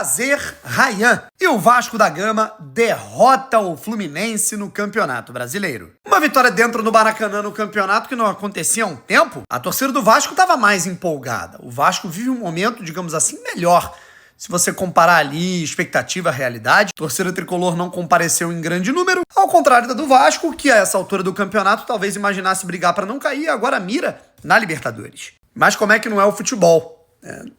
prazer, Ryan. E o Vasco da Gama derrota o Fluminense no Campeonato Brasileiro. Uma vitória dentro do Maracanã no campeonato que não acontecia há um tempo. A torcida do Vasco estava mais empolgada. O Vasco vive um momento, digamos assim, melhor. Se você comparar ali expectativa à realidade, a torcida tricolor não compareceu em grande número, ao contrário da do Vasco, que a essa altura do campeonato talvez imaginasse brigar para não cair e agora mira na Libertadores. Mas como é que não é o futebol?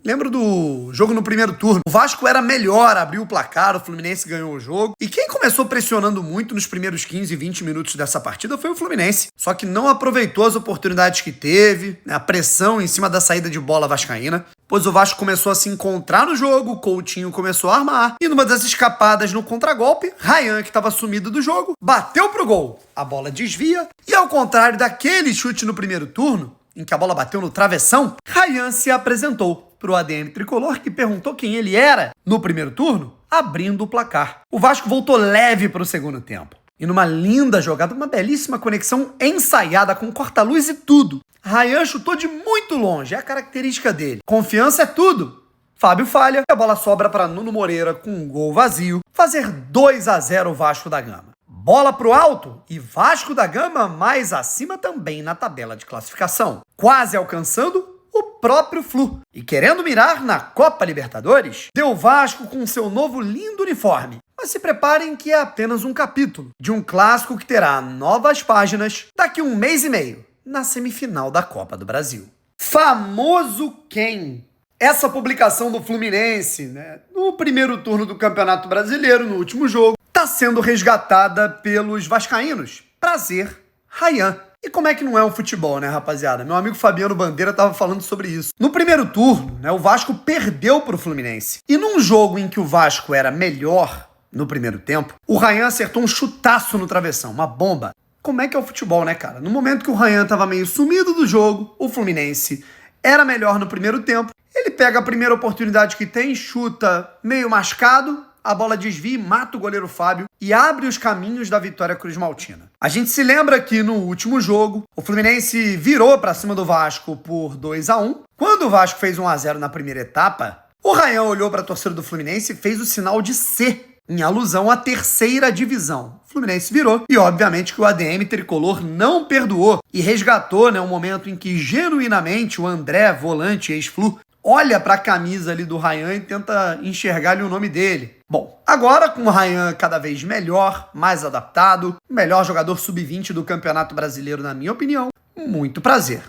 Lembro do jogo no primeiro turno. O Vasco era melhor, abriu o placar, o Fluminense ganhou o jogo. E quem começou pressionando muito nos primeiros 15, 20 minutos dessa partida foi o Fluminense. Só que não aproveitou as oportunidades que teve, a pressão em cima da saída de bola vascaína. Pois o Vasco começou a se encontrar no jogo, o Coutinho começou a armar. E numa das escapadas no contragolpe, Ryan, que estava sumido do jogo, bateu pro gol. A bola desvia e ao contrário daquele chute no primeiro turno, em que a bola bateu no travessão, Ryan se apresentou para o ADM tricolor, que perguntou quem ele era no primeiro turno, abrindo o placar. O Vasco voltou leve para o segundo tempo. E numa linda jogada, uma belíssima conexão ensaiada com corta-luz e tudo, Ryan chutou de muito longe, é a característica dele. Confiança é tudo. Fábio falha e a bola sobra para Nuno Moreira com um gol vazio, fazer 2-0 o Vasco da Gama. Bola pro alto e Vasco da Gama mais acima também na tabela de classificação, quase alcançando o próprio Flu. E querendo mirar na Copa Libertadores, deu Vasco com seu novo lindo uniforme. Mas se preparem que é apenas um capítulo de um clássico que terá novas páginas daqui a um mês e meio, na semifinal da Copa do Brasil. Famoso quem? Essa publicação do Fluminense, no primeiro turno do Campeonato Brasileiro, no último jogo, está sendo resgatada pelos vascaínos. Prazer, Ryan. E como é que não é um futebol, né, rapaziada? Meu amigo Fabiano Bandeira estava falando sobre isso. No primeiro turno, o Vasco perdeu para o Fluminense. E num jogo em que o Vasco era melhor no primeiro tempo, o Ryan acertou um chutaço no travessão, uma bomba. Como é que é o futebol, né, cara? No momento que o Ryan estava meio sumido do jogo, o Fluminense era melhor no primeiro tempo. Ele pega a primeira oportunidade que tem, chuta meio mascado, a bola desvia e mata o goleiro Fábio e abre os caminhos da vitória cruzmaltina. A gente se lembra que no último jogo, o Fluminense virou para cima do Vasco por 2-1. Quando o Vasco fez 1-0 na primeira etapa, o Ryan olhou para a torcida do Fluminense e fez o sinal de C, em alusão à terceira divisão. O Fluminense virou e, obviamente, que o ADM tricolor não perdoou e resgatou um momento em que, genuinamente, o André, volante ex-Flu, olha para a camisa ali do Ryan e tenta enxergar ali o nome dele. Bom, agora com o Ryan cada vez melhor, mais adaptado, melhor jogador sub-20 do Campeonato Brasileiro, na minha opinião, muito prazer.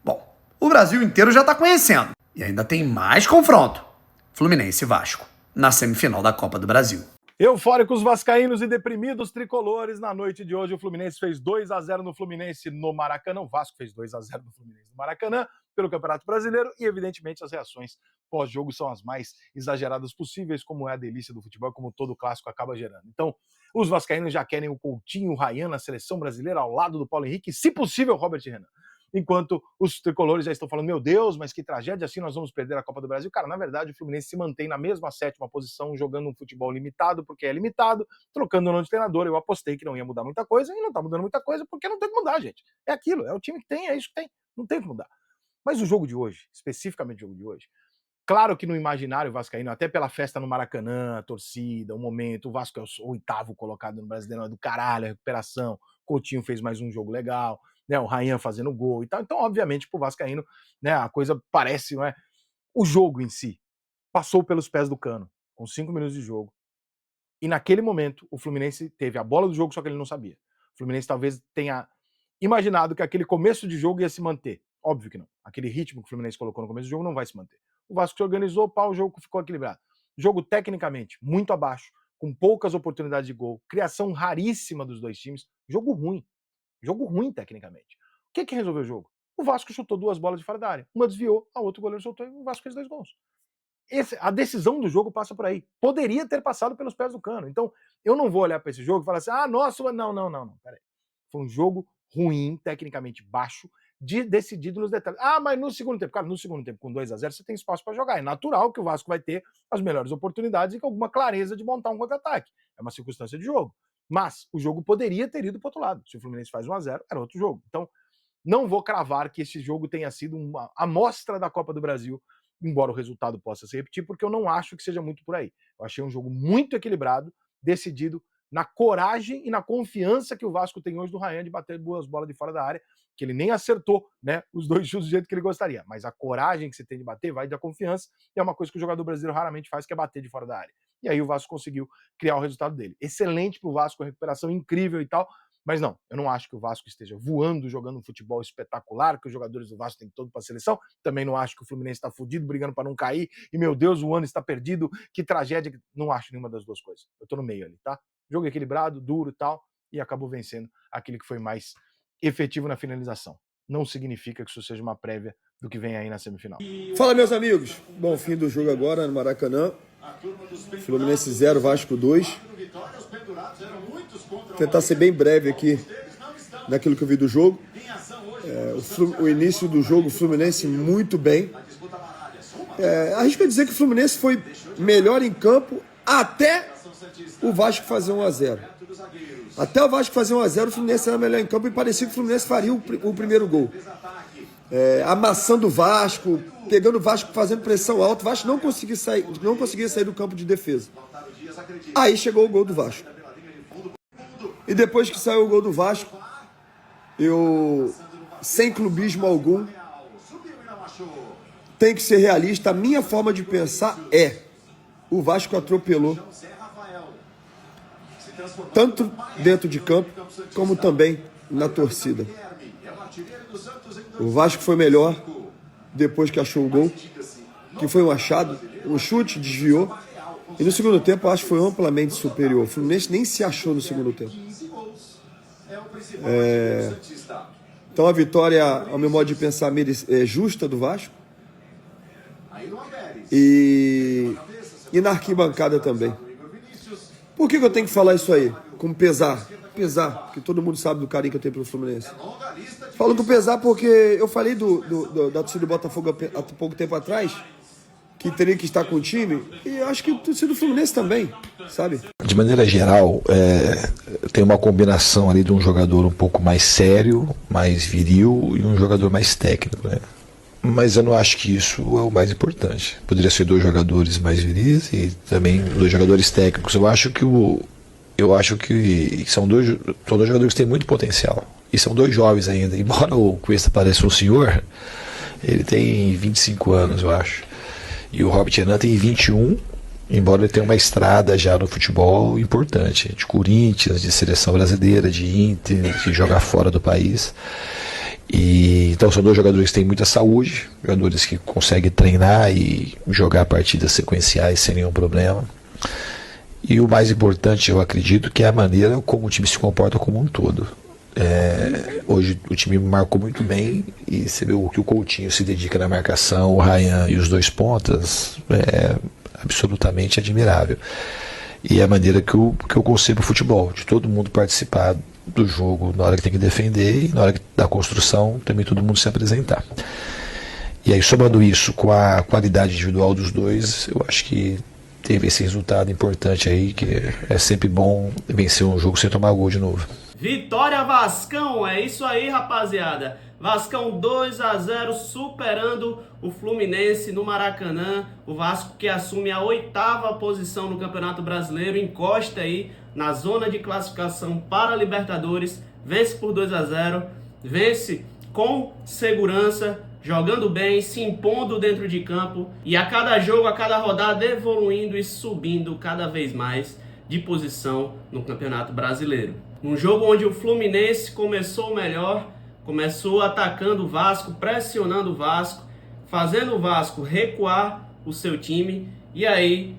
Bom, o Brasil inteiro já está conhecendo. E ainda tem mais confronto. Fluminense e Vasco, na semifinal da Copa do Brasil. Eufóricos vascaínos e deprimidos tricolores, na noite de hoje o Fluminense fez 2-0 no Fluminense no Maracanã, o Vasco fez 2-0 no Fluminense no Maracanã, pelo Campeonato Brasileiro, e evidentemente as reações pós-jogo são as mais exageradas possíveis, como é a delícia do futebol, como todo clássico acaba gerando. Então, os vascaínos já querem o Coutinho, o Ryan na seleção brasileira, ao lado do Paulo Henrique, se possível, Robert Renan. Enquanto os tricolores já estão falando, meu Deus, mas que tragédia, assim nós vamos perder a Copa do Brasil. Cara, na verdade, o Fluminense se mantém na mesma sétima posição, jogando um futebol limitado, porque é limitado, trocando o nome de treinador. Eu apostei que não ia mudar muita coisa, e não tá mudando muita coisa, porque não tem que mudar, gente. É aquilo, é o time que tem, é isso que tem, não tem que mudar. Mas o jogo de hoje, especificamente o jogo de hoje, claro que no imaginário vascaíno, até pela festa no Maracanã, a torcida, o momento, o Vasco é o oitavo colocado no Brasileirão, é do caralho, a recuperação, Coutinho fez mais um jogo legal, o Ryan fazendo gol e tal. Então, obviamente, pro vascaíno, a coisa parece, não é? O jogo em si passou pelos pés do Cano, com 5 minutos de jogo. E naquele momento, o Fluminense teve a bola do jogo, só que ele não sabia. O Fluminense talvez tenha imaginado que aquele começo de jogo ia se manter. Óbvio que não. Aquele ritmo que o Fluminense colocou no começo do jogo não vai se manter. O Vasco se organizou, o jogo ficou equilibrado. Jogo tecnicamente muito abaixo, com poucas oportunidades de gol, criação raríssima dos dois times, jogo ruim tecnicamente. O que resolveu o jogo? O Vasco chutou 2 bolas de fora da área. Uma desviou, a outra o goleiro soltou e o Vasco fez 2 gols. A decisão do jogo passa por aí. Poderia ter passado pelos pés do Cano. Então, eu não vou olhar para esse jogo e falar assim, nossa, não. Peraí. Foi um jogo ruim, tecnicamente baixo, decidido nos detalhes. Mas no segundo tempo, cara, no segundo tempo, com 2-0, você tem espaço para jogar. É natural que o Vasco vai ter as melhores oportunidades e com alguma clareza de montar um contra-ataque. É uma circunstância de jogo. Mas o jogo poderia ter ido para o outro lado. Se o Fluminense faz 1-0, era outro jogo. Então, não vou cravar que esse jogo tenha sido uma amostra da Copa do Brasil embora o resultado possa se repetir, porque eu não acho que seja muito por aí. Eu achei um jogo muito equilibrado, decidido na coragem e na confiança que o Vasco tem hoje do Rayan de bater duas bolas de fora da área, que ele nem acertou, né, os dois chutes do jeito que ele gostaria. Mas a coragem que você tem de bater vai da confiança, e é uma coisa que o jogador brasileiro raramente faz, que é bater de fora da área. E aí o Vasco conseguiu criar o resultado dele. Excelente pro Vasco, a recuperação incrível e tal, mas não, eu não acho que o Vasco esteja voando, jogando um futebol espetacular, que os jogadores do Vasco têm todo para a seleção. Também não acho que o Fluminense está fudido, brigando para não cair, e meu Deus, o ano está perdido, que tragédia. Não acho nenhuma das duas coisas. Eu tô no meio ali, tá? Jogo equilibrado, duro e tal, e acabou vencendo aquele que foi mais efetivo na finalização. Não significa que isso seja uma prévia do que vem aí na semifinal. Fala, meus amigos. Bom, fim do jogo agora no Maracanã. Fluminense 0, Vasco 2. Vou tentar ser bem breve aqui naquilo que eu vi do jogo. O início do jogo, o Fluminense muito bem. Arrisco a dizer que o Fluminense foi melhor em campo até o Vasco fazer 1-0. Até o Vasco fazer 1-0, o Fluminense era melhor em campo e parecia que o Fluminense faria o primeiro gol. Amassando o Vasco, pegando o Vasco, fazendo pressão alta. O Vasco não conseguia sair do campo de defesa. Aí chegou o gol do Vasco. E depois que saiu o gol do Vasco, eu, sem clubismo algum, tenho que ser realista. A minha forma de pensar o Vasco atropelou, tanto dentro de campo, como também na torcida. O Vasco foi melhor depois que achou o gol, que foi um achado, um chute, desviou. E no segundo tempo, eu acho que foi amplamente superior. O Fluminense nem se achou no segundo tempo. Então a vitória, ao meu modo de pensar, é justa do Vasco. E na arquibancada também. Por que eu tenho que falar isso aí? Com pesar. Pesar, porque todo mundo sabe do carinho que eu tenho pelo Fluminense. Falo com pesar porque eu falei da torcida do Botafogo há pouco tempo atrás, que teria que estar com o time, e eu acho que a torcida do Fluminense também, sabe? De maneira geral, tem uma combinação ali de um jogador um pouco mais sério, mais viril, e um jogador mais técnico, né? Mas eu não acho que isso é o mais importante. Poderia ser dois jogadores mais viris e também dois jogadores técnicos. Eu acho que são dois jogadores que têm muito potencial. E são dois jovens ainda. Embora o Cuesta pareça um senhor, ele tem 25 anos, eu acho. E o Robert Renan tem 21, embora ele tenha uma estrada já no futebol importante. De Corinthians, de seleção brasileira, de Inter, de jogar fora do país. Então são dois jogadores que têm muita saúde, jogadores que conseguem treinar e jogar partidas sequenciais sem nenhum problema. E o mais importante, eu acredito, que é a maneira como o time se comporta como um todo. Hoje o time marcou muito bem e você vê o que o Coutinho se dedica na marcação, o Rayan e os dois pontas, é absolutamente admirável. E a maneira que eu concebo o futebol, de todo mundo participar do jogo na hora que tem que defender e na hora da construção também todo mundo se apresentar. E aí, somando isso com a qualidade individual dos dois, eu acho que teve esse resultado importante aí, que é sempre bom vencer um jogo sem tomar gol de novo. Vitória Vascão, é isso aí, rapaziada. Vascão 2-0 superando o Fluminense no Maracanã. O Vasco que assume a 8ª posição no Campeonato Brasileiro, encosta aí na zona de classificação para a Libertadores. Vence por 2-0, vence com segurança, jogando bem, se impondo dentro de campo. E a cada jogo, a cada rodada, evoluindo e subindo cada vez mais de posição no Campeonato Brasileiro. Um jogo onde o Fluminense começou melhor, começou atacando o Vasco, pressionando o Vasco, fazendo o Vasco recuar o seu time. E aí,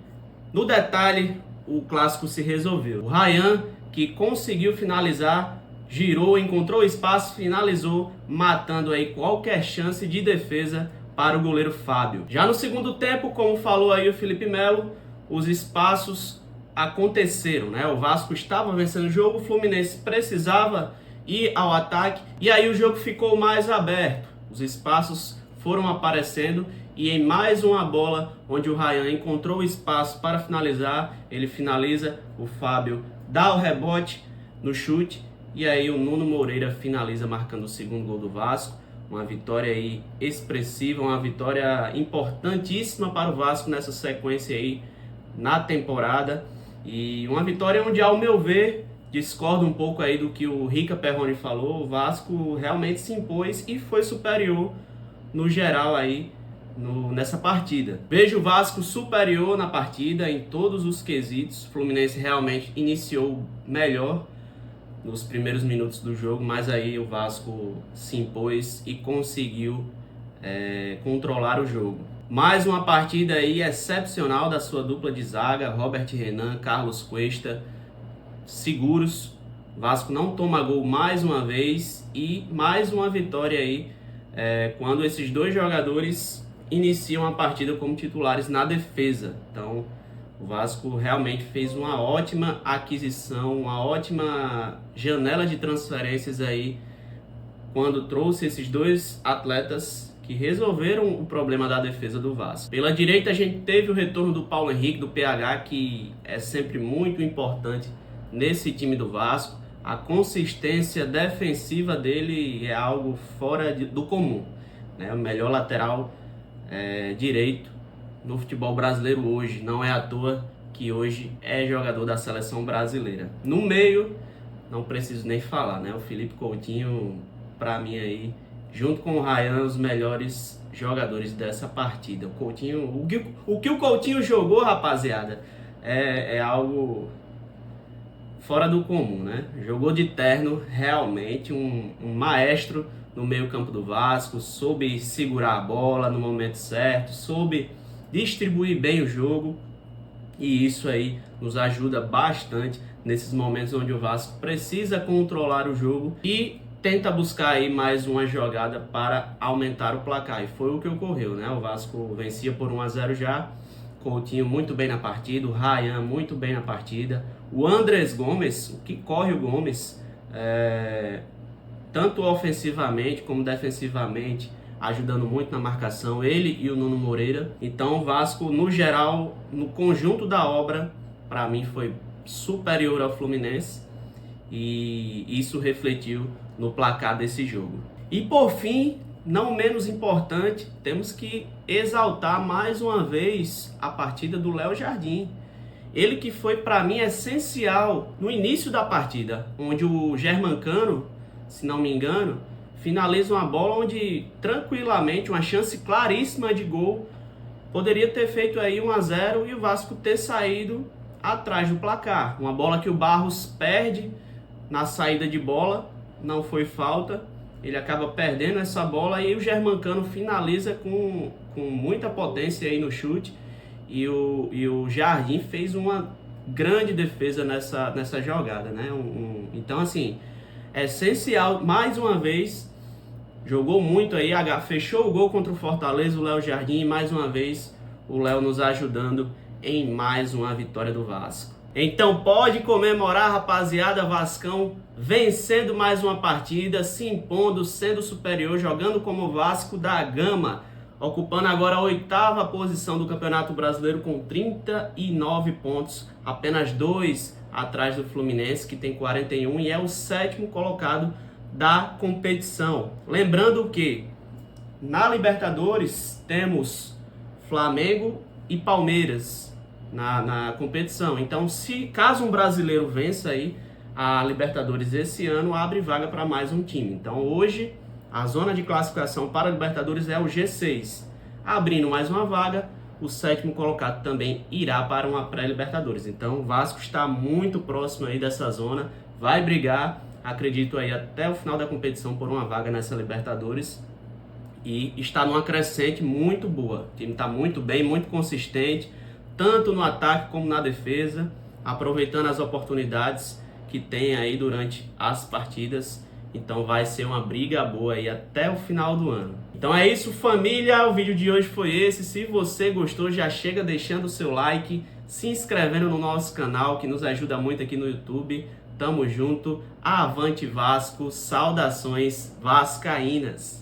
no detalhe, o clássico se resolveu. O Rayan, que conseguiu finalizar, girou, encontrou espaço, finalizou, matando aí qualquer chance de defesa para o goleiro Fábio. Já no segundo tempo, como falou aí o Felipe Melo, os espaços aconteceram, né? O Vasco estava vencendo o jogo, o Fluminense precisava ir ao ataque e aí o jogo ficou mais aberto. Os espaços foram aparecendo e em mais uma bola onde o Rayan encontrou espaço para finalizar, ele finaliza, o Fábio dá o rebote no chute e aí o Nuno Moreira finaliza marcando o segundo gol do Vasco. Uma vitória aí expressiva, uma vitória importantíssima para o Vasco nessa sequência aí na temporada. E uma vitória onde, ao meu ver, discordo um pouco aí do que o Rica Perrone falou, o Vasco realmente se impôs e foi superior no geral aí nessa partida. Vejo o Vasco superior na partida em todos os quesitos. O Fluminense realmente iniciou melhor nos primeiros minutos do jogo, mas aí o Vasco se impôs e conseguiu controlar o jogo. Mais uma partida aí excepcional da sua dupla de zaga, Robert Renan, Carlos Cuesta, seguros. O Vasco não toma gol mais uma vez e mais uma vitória aí quando esses dois jogadores iniciam a partida como titulares na defesa. Então o Vasco realmente fez uma ótima aquisição, uma ótima janela de transferências aí quando trouxe esses dois atletas que resolveram o problema da defesa do Vasco. Pela direita a gente teve o retorno do Paulo Henrique, do PH, que é sempre muito importante nesse time do Vasco. A consistência defensiva dele é algo fora do comum, né? O melhor lateral direito no futebol brasileiro hoje. Não é à toa que hoje é jogador da seleção brasileira. No meio, não preciso nem falar, né? O Felipe Coutinho, para mim aí, junto com o Ryan, os melhores jogadores dessa partida. O Coutinho, o que o Coutinho jogou, rapaziada, é algo fora do comum, né? Jogou de terno, realmente um maestro no meio campo do Vasco, soube segurar a bola no momento certo, soube distribuir bem o jogo, e isso aí nos ajuda bastante nesses momentos onde o Vasco precisa controlar o jogo e tenta buscar aí mais uma jogada para aumentar o placar, e foi o que ocorreu, né? O Vasco vencia por 1-0 já, Coutinho muito bem na partida, o Ryan muito bem na partida, o Andrés Gomes, o que corre o Gomes, tanto ofensivamente como defensivamente, ajudando muito na marcação, ele e o Nuno Moreira. Então o Vasco, no geral, no conjunto da obra, para mim foi superior ao Fluminense, e isso refletiu no placar desse jogo. E por fim, não menos importante, temos que exaltar mais uma vez a partida do Léo Jardim. Ele que foi para mim essencial no início da partida, onde o Germancano, se não me engano, finaliza uma bola onde tranquilamente, uma chance claríssima de gol, poderia ter feito aí 1-0 e o Vasco ter saído atrás do placar. Uma bola que o Barros perde na saída de bola, não foi falta, ele acaba perdendo essa bola e o Germancano finaliza com muita potência aí no chute, e o Jardim fez uma grande defesa nessa jogada, né? Então assim, é essencial, mais uma vez, jogou muito aí, fechou o gol contra o Fortaleza, o Léo Jardim, e mais uma vez o Léo nos ajudando em mais uma vitória do Vasco. Então pode comemorar, rapaziada, Vascão vencendo mais uma partida, se impondo, sendo superior, jogando como Vasco da Gama, ocupando agora a 8ª posição do Campeonato Brasileiro com 39 pontos, apenas 2 atrás do Fluminense, que tem 41 e é o 7º colocado da competição. Lembrando que na Libertadores temos Flamengo e Palmeiras na competição. Então, caso um brasileiro vença aí a Libertadores esse ano, abre vaga para mais um time. Então, hoje, a zona de classificação para a Libertadores é o G6. Abrindo mais uma vaga, o 7º colocado também irá para uma pré-Libertadores. Então, o Vasco está muito próximo aí dessa zona, vai brigar, acredito aí, até o final da competição por uma vaga nessa Libertadores, e está numa crescente muito boa. O time está muito bem, muito consistente, tanto no ataque como na defesa, aproveitando as oportunidades que tem aí durante as partidas. Então vai ser uma briga boa aí até o final do ano. Então é isso, família, o vídeo de hoje foi esse. Se você gostou, já chega deixando o seu like, se inscrevendo no nosso canal, que nos ajuda muito aqui no YouTube. Tamo junto, avante Vasco, saudações vascaínas!